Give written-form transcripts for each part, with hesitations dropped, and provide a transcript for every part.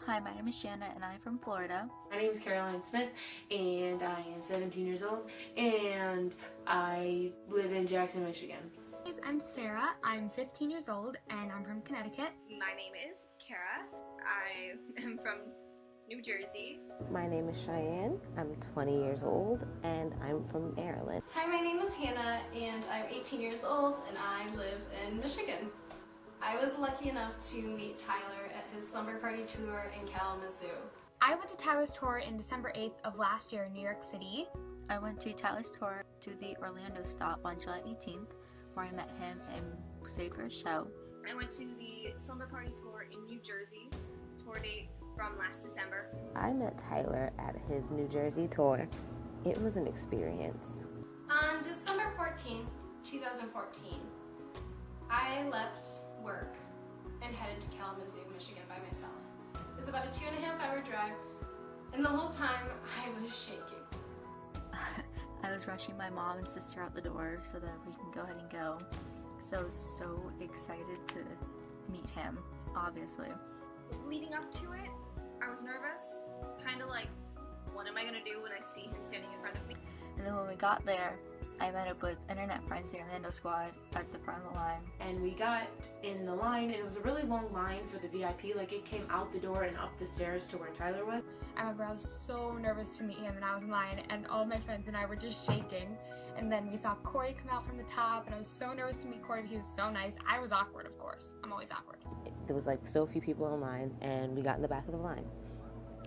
Hi, my name is Shanna and I'm from Florida. My name is Caroline Smith and I am 17 years old and I live in Jackson, Michigan. I'm Sarah, I'm 15 years old and I'm from Connecticut. My name is Kara, I am from New Jersey. My name is Cheyenne, I'm 20 years old and I'm from Maryland. Hi, my name is Hannah and I'm 18 years old and I live in Michigan. I was lucky enough to meet Tyler at his slumber party tour in Kalamazoo. I went to Tyler's tour in December 8th of last year in New York City. I went to Tyler's tour to the Orlando stop on July 18th, where I met him and stayed for a show. I went to the slumber party tour in New Jersey, tour date from last December. I met Tyler at his New Jersey tour. It was an experience. On December 14th, 2014, I left work and headed to Kalamazoo, Michigan by myself. It was about a 2.5 hour drive, and the whole time I was shaking. I was rushing my mom and sister out the door so that we can go ahead and go. So I was so excited to meet him, obviously. Leading up to it, I was nervous, kind of like, what am I going to do when I see him standing in front of me? And then when we got there, I met up with internet friends, the Orlando squad, at the front of the line. And we got in the line and it was a really long line for the VIP. Like it came out the door and up the stairs to where Tyler was. I remember I was so nervous to meet him and I was in line and all my friends and I were just shaking. And then we saw Corey come out from the top and I was so nervous to meet Corey, but he was so nice. I was awkward, of course. I'm always awkward. There was like still a few people in line and we got in the back of the line.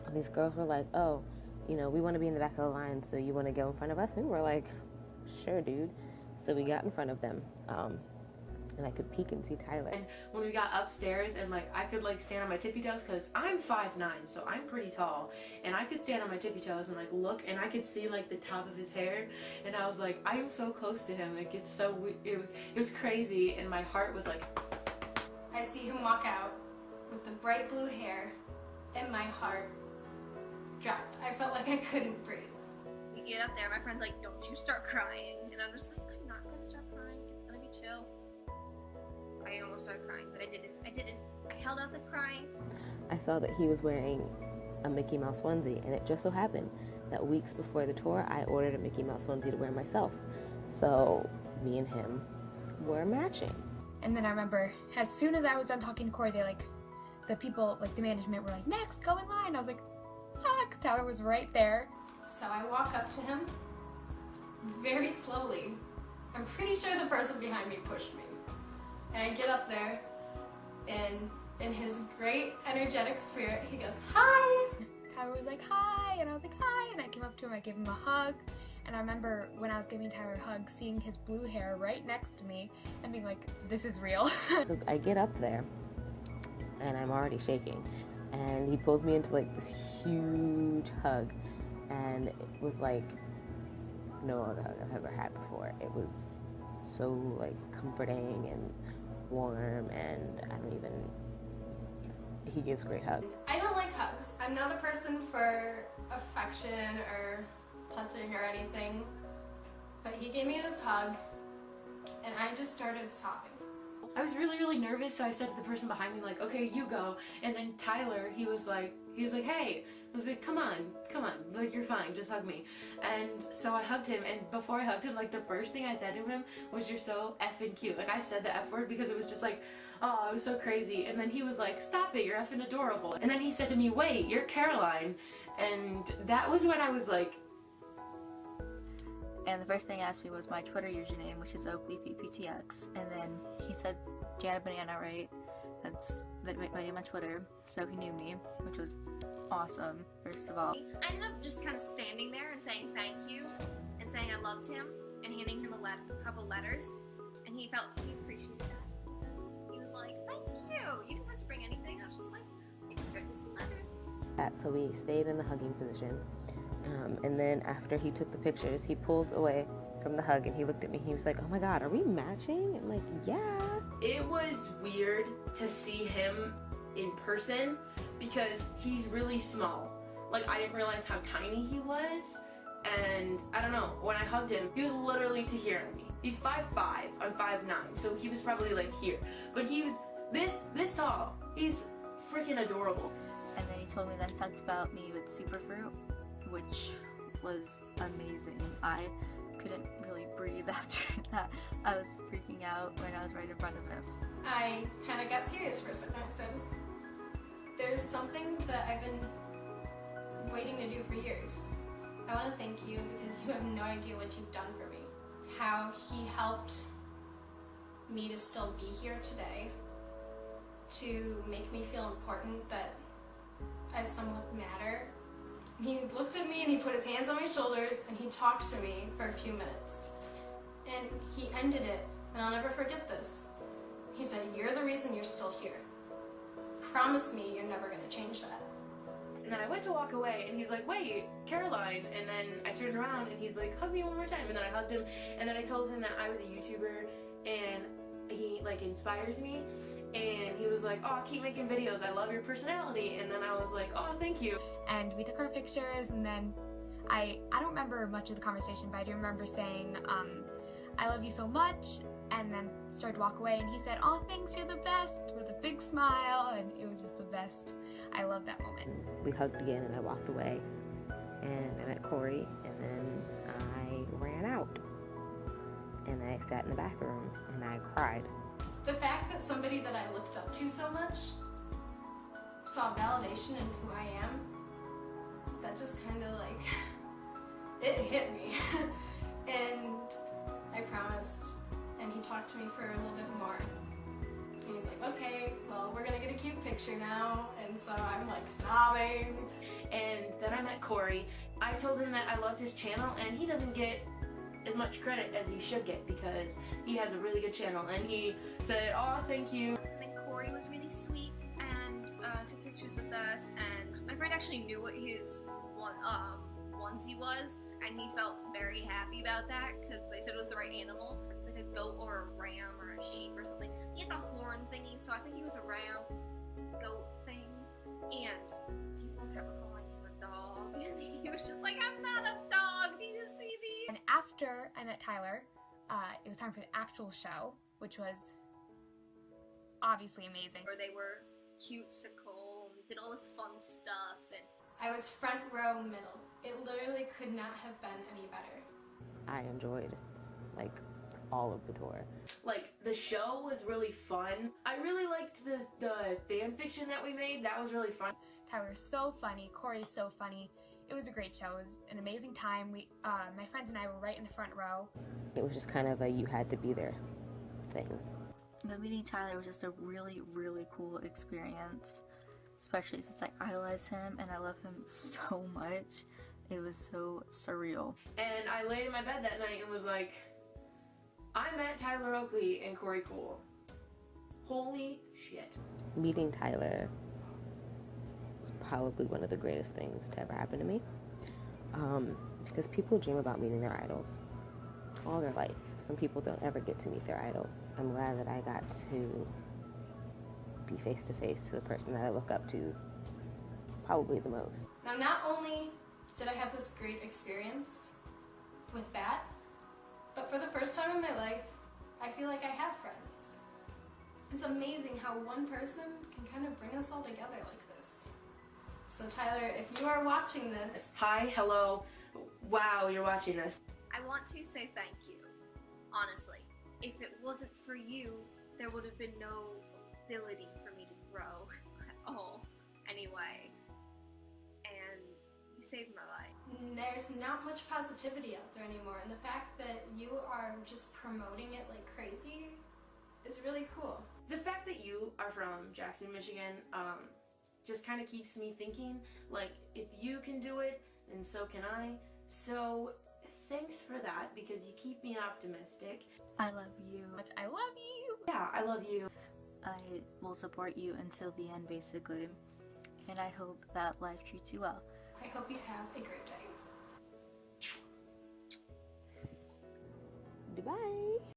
And these girls were like, oh, you know, we want to be in the back of the line, so you want to go in front of us? And we were like, sure, dude. So we got in front of them, and I could peek and see Tyler. And when we got upstairs and like I could like stand on my tippy toes because I'm 5'9", so I'm pretty tall, and I could stand on my tippy toes and like look and I could see like the top of his hair, and I was like, I am so close to him. Like it's so it was crazy, and my heart was like. I see him walk out with the bright blue hair, and my heart dropped. I felt like I couldn't breathe. We get up there, my friend's like, don't you start crying. And I'm just like, I'm not going to start crying. It's going to be chill. I almost started crying, but I didn't. I held out the crying. I saw that he was wearing a Mickey Mouse onesie, and it just so happened that weeks before the tour, I ordered a Mickey Mouse onesie to wear myself. So me and him were matching. And then I remember, as soon as I was done talking to Corey, the people, the management were like, next, go in line. I was like, ah, because Tyler was right there. So I walk up to him very slowly. I'm pretty sure the person behind me pushed me. And I get up there, and in his great energetic spirit, he goes, hi! Tyler was like, hi! And I was like, hi! And I came up to him, I gave him a hug. And I remember when I was giving Tyler a hug, seeing his blue hair right next to me and being like, this is real. So I get up there, and I'm already shaking. And he pulls me into like this huge hug. And it was like no other hug I've ever had before. It was so like comforting and warm, and he gives great hugs. I don't like hugs. I'm not a person for affection or touching or anything, but he gave me this hug and I just started sobbing. I was really, really nervous, so I said to the person behind me, like, okay, you go. And then Tyler, he was like, hey. I was like, come on, like, you're fine, just hug me. And so I hugged him, and before I hugged him, like, the first thing I said to him was, you're so effing cute. Like, I said the F word because it was just like, oh, it was so crazy. And then he was like, stop it, you're effing adorable. And then he said to me, wait, you're Caroline. And that was when I was like, And the first thing he asked me was my Twitter username, which is Oakley PPTX. And then he said Janet Banana, right? That's my name on Twitter. So he knew me, which was awesome, first of all. I ended up just kind of standing there and saying thank you and saying I loved him and handing him a couple letters. And he appreciated that. He was like, thank you. You didn't have to bring anything. I was just like, I just wrote you some letters. So we stayed in the hugging position. And then after he took the pictures, he pulled away from the hug and he looked at me. He was like, oh my God, are we matching? I'm like, yeah. it was weird to see him in person because he's really small. Like, I didn't realize how tiny he was, and I don't know, when I hugged him, he was literally to here on me. He's 5'5", I'm 5'9", so he was probably like here. But he was this tall. He's freaking adorable. And then he told me that he talked about me with Superfruit, which was amazing. I couldn't really breathe after that. I was freaking out when I was right in front of him. I kind of got serious for a second. I said, there's something that I've been waiting to do for years. I want to thank you because you have no idea what you've done for me. How he helped me to still be here today, to make me feel important, that I somewhat matter. He looked at me and he put his hands on my shoulders and he talked to me for a few minutes. And he ended it, and I'll never forget this. He said, "You're the reason you're still here. Promise me you're never going to change that." And then I went to walk away, and he's like, "Wait, Caroline." And then I turned around, and he's like, "Hug me one more time." And then I hugged him, and then I told him that I was a YouTuber, and he like inspires me. And he was like, "Oh, keep making videos. I love your personality." And then I was like, "Oh, thank you." And we took our pictures, and then I don't remember much of the conversation, but I do remember saying, "I love you so much," and then started to walk away, and he said, "Oh, thanks, you're the best," with a big smile, and it was just the best. I love that moment. We hugged again, and I walked away, and I met Corey, and then I ran out, and I sat in the back room, and I cried. The fact that somebody that I looked up to so much saw validation in who I am, that just kind of like, it hit me. And I promised, and he talked to me for a little bit more. And he's like, "Okay, well, we're gonna get a cute picture now." And so I'm like sobbing. And then I met Corey. I told him that I loved his channel, and he doesn't get as much credit as he should get because he has a really good channel. And he said, "Oh, thank you." I think Corey was really sweet and took pictures with us, and my friend actually knew what his onesie was, and he felt very happy about that because they said it was the right animal. It's like a goat or a ram or a sheep or something. He had the horn thingy, so I think he was a ram goat thing, and people kept calling him a dog, and he was just like, "I'm not a dog, do you see me?" And after I met Tyler, it was time for the actual show, which was obviously amazing. Or they were cute-sicle and did all this fun stuff, and I was front row middle. It literally could not have been any better. I enjoyed, like, all of the tour. Like, the show was really fun. I really liked the fan fiction that we made. That was really fun. Tyler's so funny, Corey's so funny. It was a great show. It was an amazing time. We, my friends and I were right in the front row. It was just kind of a you had to be there thing. But meeting Tyler was just a really, really cool experience, especially since I idolize him and I love him so much. It was so surreal. And I laid in my bed that night and was like, I met Tyler Oakley and Corey Cool. Holy shit. Meeting Tyler was probably one of the greatest things to ever happen to me. Because people dream about meeting their idols all their life. Some people don't ever get to meet their idol. I'm glad that I got to be face to face to the person that I look up to probably the most. Now, not only did I have this great experience with that, but for the first time in my life, I feel like I have friends. It's amazing how one person can kind of bring us all together like this. So Tyler, if you are watching this, Hi, hello, wow, you're watching this. I want to say thank you, honestly. If it wasn't for you, there would have been no ability for me to grow at all anyway. And you saved my life. there's not much positivity out there anymore, and the fact that you are just promoting it like crazy is really cool. The fact that you are from Jackson, Michigan, just kind of keeps me thinking, like, if you can do it, then so can I. So thanks for that, because you keep me optimistic. I love you. I love you. Yeah, I love you. I will support you until the end, basically. And I hope that life treats you well. I hope you have a great day. Goodbye.